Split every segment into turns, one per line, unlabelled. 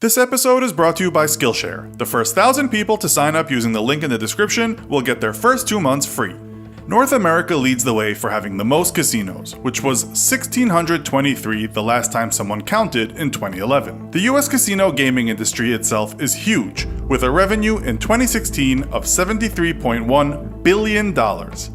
This episode is brought to you by Skillshare. The first 1,000 people to sign up using the link in the description will get their first 2 months free. North America leads the way for having the most casinos, which was 1,623 the last time someone counted in 2011. The US casino gaming industry itself is huge, with a revenue in 2016 of $73.1 billion.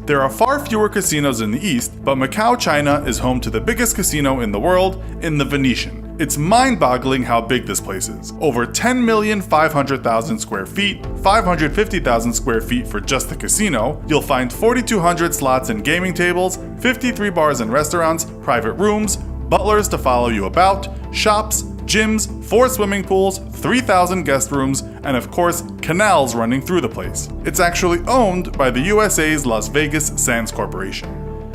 There are far fewer casinos in the East, but Macau, China is home to the biggest casino in the world, in the Venetian. It's mind-boggling how big this place is. Over 10,500,000 square feet, 550,000 square feet for just the casino. You'll find 4,200 slots and gaming tables, 53 bars and restaurants, private rooms, butlers to follow you about, shops, gyms, 4 swimming pools, 3,000 guest rooms, and of course, canals running through the place. It's actually owned by the USA's Las Vegas Sands Corporation.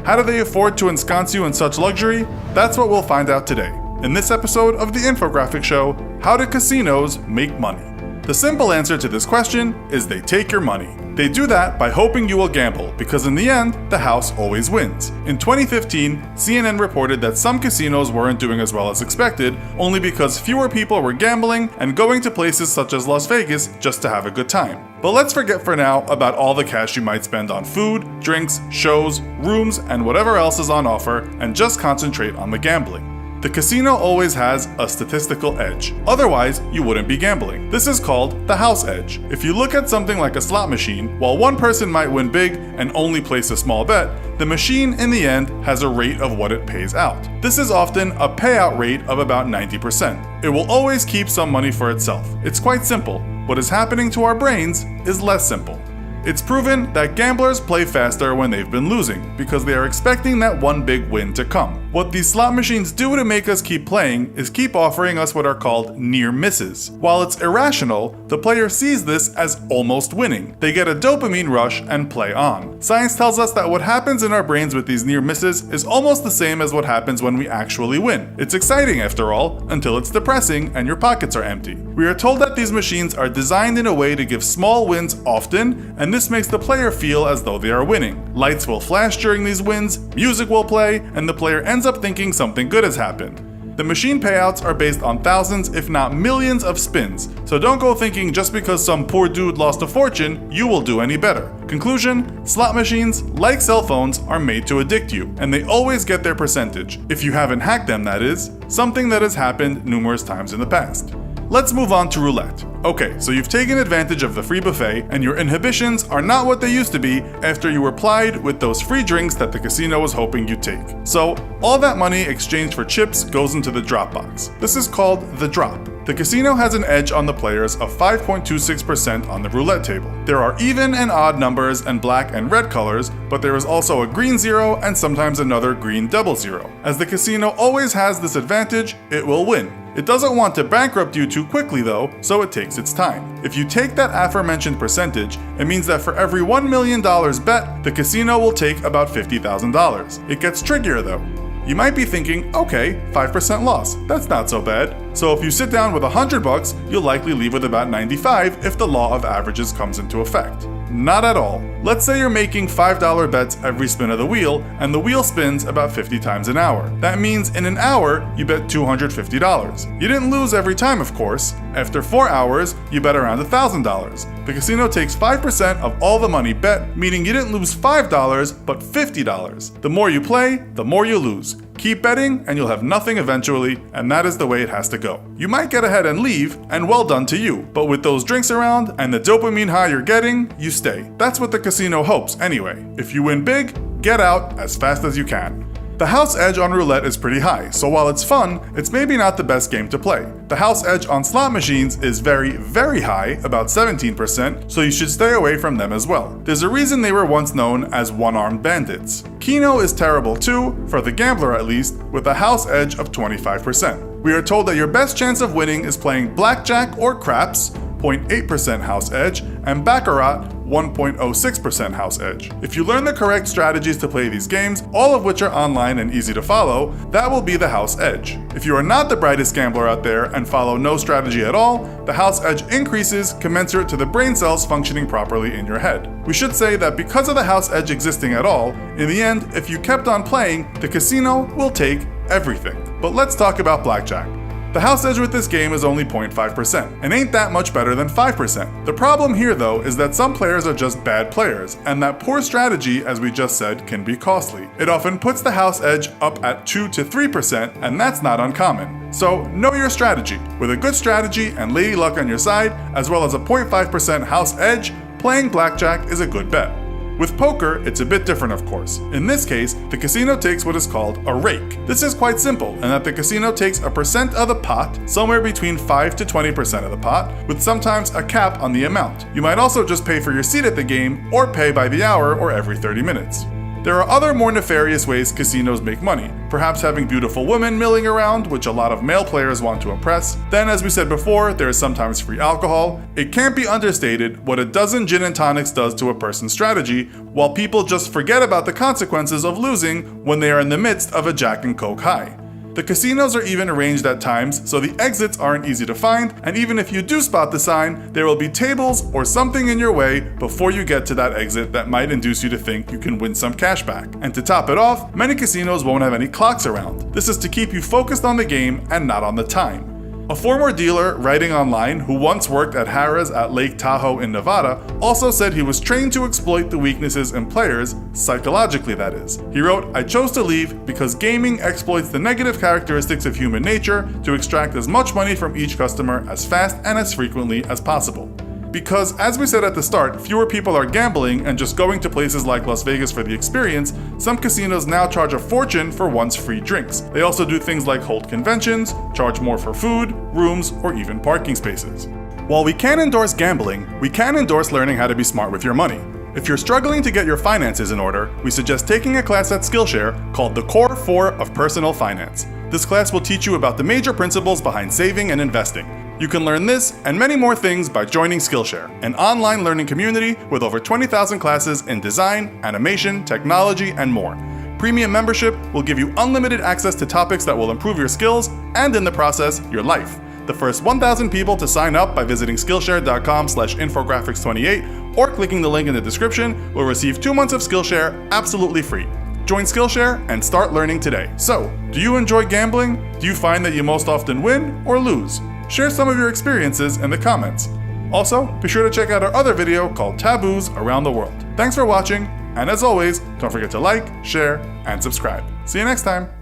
How do they afford to ensconce you in such luxury? That's what we'll find out today. In this episode of the infographic show, How Do Casinos Make Money? The simple answer to this question is they take your money. They do that by hoping you will gamble, because in the end, the house always wins. In 2015, CNN reported that some casinos weren't doing as well as expected, only because fewer people were gambling and going to places such as Las Vegas just to have a good time. But let's forget for now about all the cash you might spend on food, drinks, shows, rooms, and whatever else is on offer, and just concentrate on the gambling. The casino always has a statistical edge. Otherwise, you wouldn't be gambling. This is called the house edge. If you look at something like a slot machine, while one person might win big and only place a small bet, the machine in the end has a rate of what it pays out. This is often a payout rate of about 90%. It will always keep some money for itself. It's quite simple. What is happening to our brains is less simple. It's proven that gamblers play faster when they've been losing, because they are expecting that one big win to come. What these slot machines do to make us keep playing is keep offering us what are called near misses. While it's irrational, the player sees this as almost winning. They get a dopamine rush and play on. Science tells us that what happens in our brains with these near misses is almost the same as what happens when we actually win. It's exciting after all, until it's depressing and your pockets are empty. We are told that these machines are designed in a way to give small wins often, and this makes the player feel as though they are winning. Lights will flash during these wins, music will play, and the player ends up thinking something good has happened. The machine payouts are based on thousands, if not millions, of spins, so don't go thinking just because some poor dude lost a fortune, you will do any better. Conclusion: slot machines, like cell phones, are made to addict you, and they always get their percentage. If you haven't hacked them, that is, something that has happened numerous times in the past. Let's move on to roulette. Okay, so you've taken advantage of the free buffet, and your inhibitions are not what they used to be after you were plied with those free drinks that the casino was hoping you'd take. So, all that money exchanged for chips goes into the drop box. This is called the drop. The casino has an edge on the players of 5.26% on the roulette table. There are even and odd numbers and black and red colors, but there is also a green 0 and sometimes another green double 0. As the casino always has this advantage, it will win. It doesn't want to bankrupt you too quickly though, so it takes its time. If you take that aforementioned percentage, it means that for every $1 million bet, the casino will take about $50,000. It gets trickier though. You might be thinking, okay, 5% loss, that's not so bad. So if you sit down with $100, you'll likely leave with about 95 if the law of averages comes into effect. Not at all. Let's say you're making $5 bets every spin of the wheel, and the wheel spins about 50 times an hour. That means in an hour, you bet $250. You didn't lose every time, of course. After 4 hours, you bet around $1,000. The casino takes 5% of all the money bet, meaning you didn't lose $5, but $50. The more you play, the more you lose. Keep betting and you'll have nothing eventually, and that is the way it has to go. You might get ahead and leave, and well done to you, but with those drinks around and the dopamine high you're getting, you stay. That's what the casino hopes anyway. If you win big, get out as fast as you can. The house edge on roulette is pretty high, so while it's fun, it's maybe not the best game to play. The house edge on slot machines is very, very high, about 17%, so you should stay away from them as well. There's a reason they were once known as one-armed bandits. Keno is terrible too, for the gambler at least, with a house edge of 25%. We are told that your best chance of winning is playing blackjack or craps, 0.8% house edge, and baccarat, 1.06% house edge. If you learn the correct strategies to play these games, all of which are online and easy to follow, that will be the house edge. If you are not the brightest gambler out there and follow no strategy at all, the house edge increases commensurate to the brain cells functioning properly in your head. We should say that because of the house edge existing at all, in the end, if you kept on playing, the casino will take everything. But let's talk about blackjack. The house edge with this game is only 0.5%, and ain't that much better than 5%. The problem here though is that some players are just bad players, and that poor strategy, as we just said, can be costly. It often puts the house edge up at 2 to 3%, and that's not uncommon. So know your strategy. With a good strategy and lady luck on your side, as well as a 0.5% house edge, playing blackjack is a good bet. With poker, it's a bit different of course. In this case, the casino takes what is called a rake. This is quite simple in that the casino takes a percent of the pot, somewhere between 5 to 20% of the pot, with sometimes a cap on the amount. You might also just pay for your seat at the game, or pay by the hour or every 30 minutes. There are other more nefarious ways casinos make money, perhaps having beautiful women milling around, which a lot of male players want to impress. Then, as we said before, there is sometimes free alcohol. It can't be understated what a dozen gin and tonics does to a person's strategy, while people just forget about the consequences of losing when they are in the midst of a Jack and Coke high. The casinos are even arranged at times so the exits aren't easy to find, and even if you do spot the sign, there will be tables or something in your way before you get to that exit that might induce you to think you can win some cash back. And to top it off, many casinos won't have any clocks around. This is to keep you focused on the game and not on the time. A former dealer writing online who once worked at Harrah's at Lake Tahoe in Nevada also said he was trained to exploit the weaknesses in players, psychologically that is. He wrote, "I chose to leave because gaming exploits the negative characteristics of human nature to extract as much money from each customer as fast and as frequently as possible." Because, as we said at the start, fewer people are gambling and just going to places like Las Vegas for the experience, some casinos now charge a fortune for once free drinks. They also do things like hold conventions, charge more for food, rooms, or even parking spaces. While we can't endorse gambling, we can endorse learning how to be smart with your money. If you're struggling to get your finances in order, we suggest taking a class at Skillshare called the Core 4 of Personal Finance. This class will teach you about the major principles behind saving and investing. You can learn this and many more things by joining Skillshare, an online learning community with over 20,000 classes in design, animation, technology, and more. Premium membership will give you unlimited access to topics that will improve your skills and, in the process, your life. The first 1,000 people to sign up by visiting Skillshare.com/infographics28 or clicking the link in the description will receive 2 months of Skillshare absolutely free. Join Skillshare and start learning today. So, do you enjoy gambling? Do you find that you most often win or lose? Share some of your experiences in the comments. Also, be sure to check out our other video called Taboos Around the World. Thanks for watching, and as always, don't forget to like, share, and subscribe. See you next time.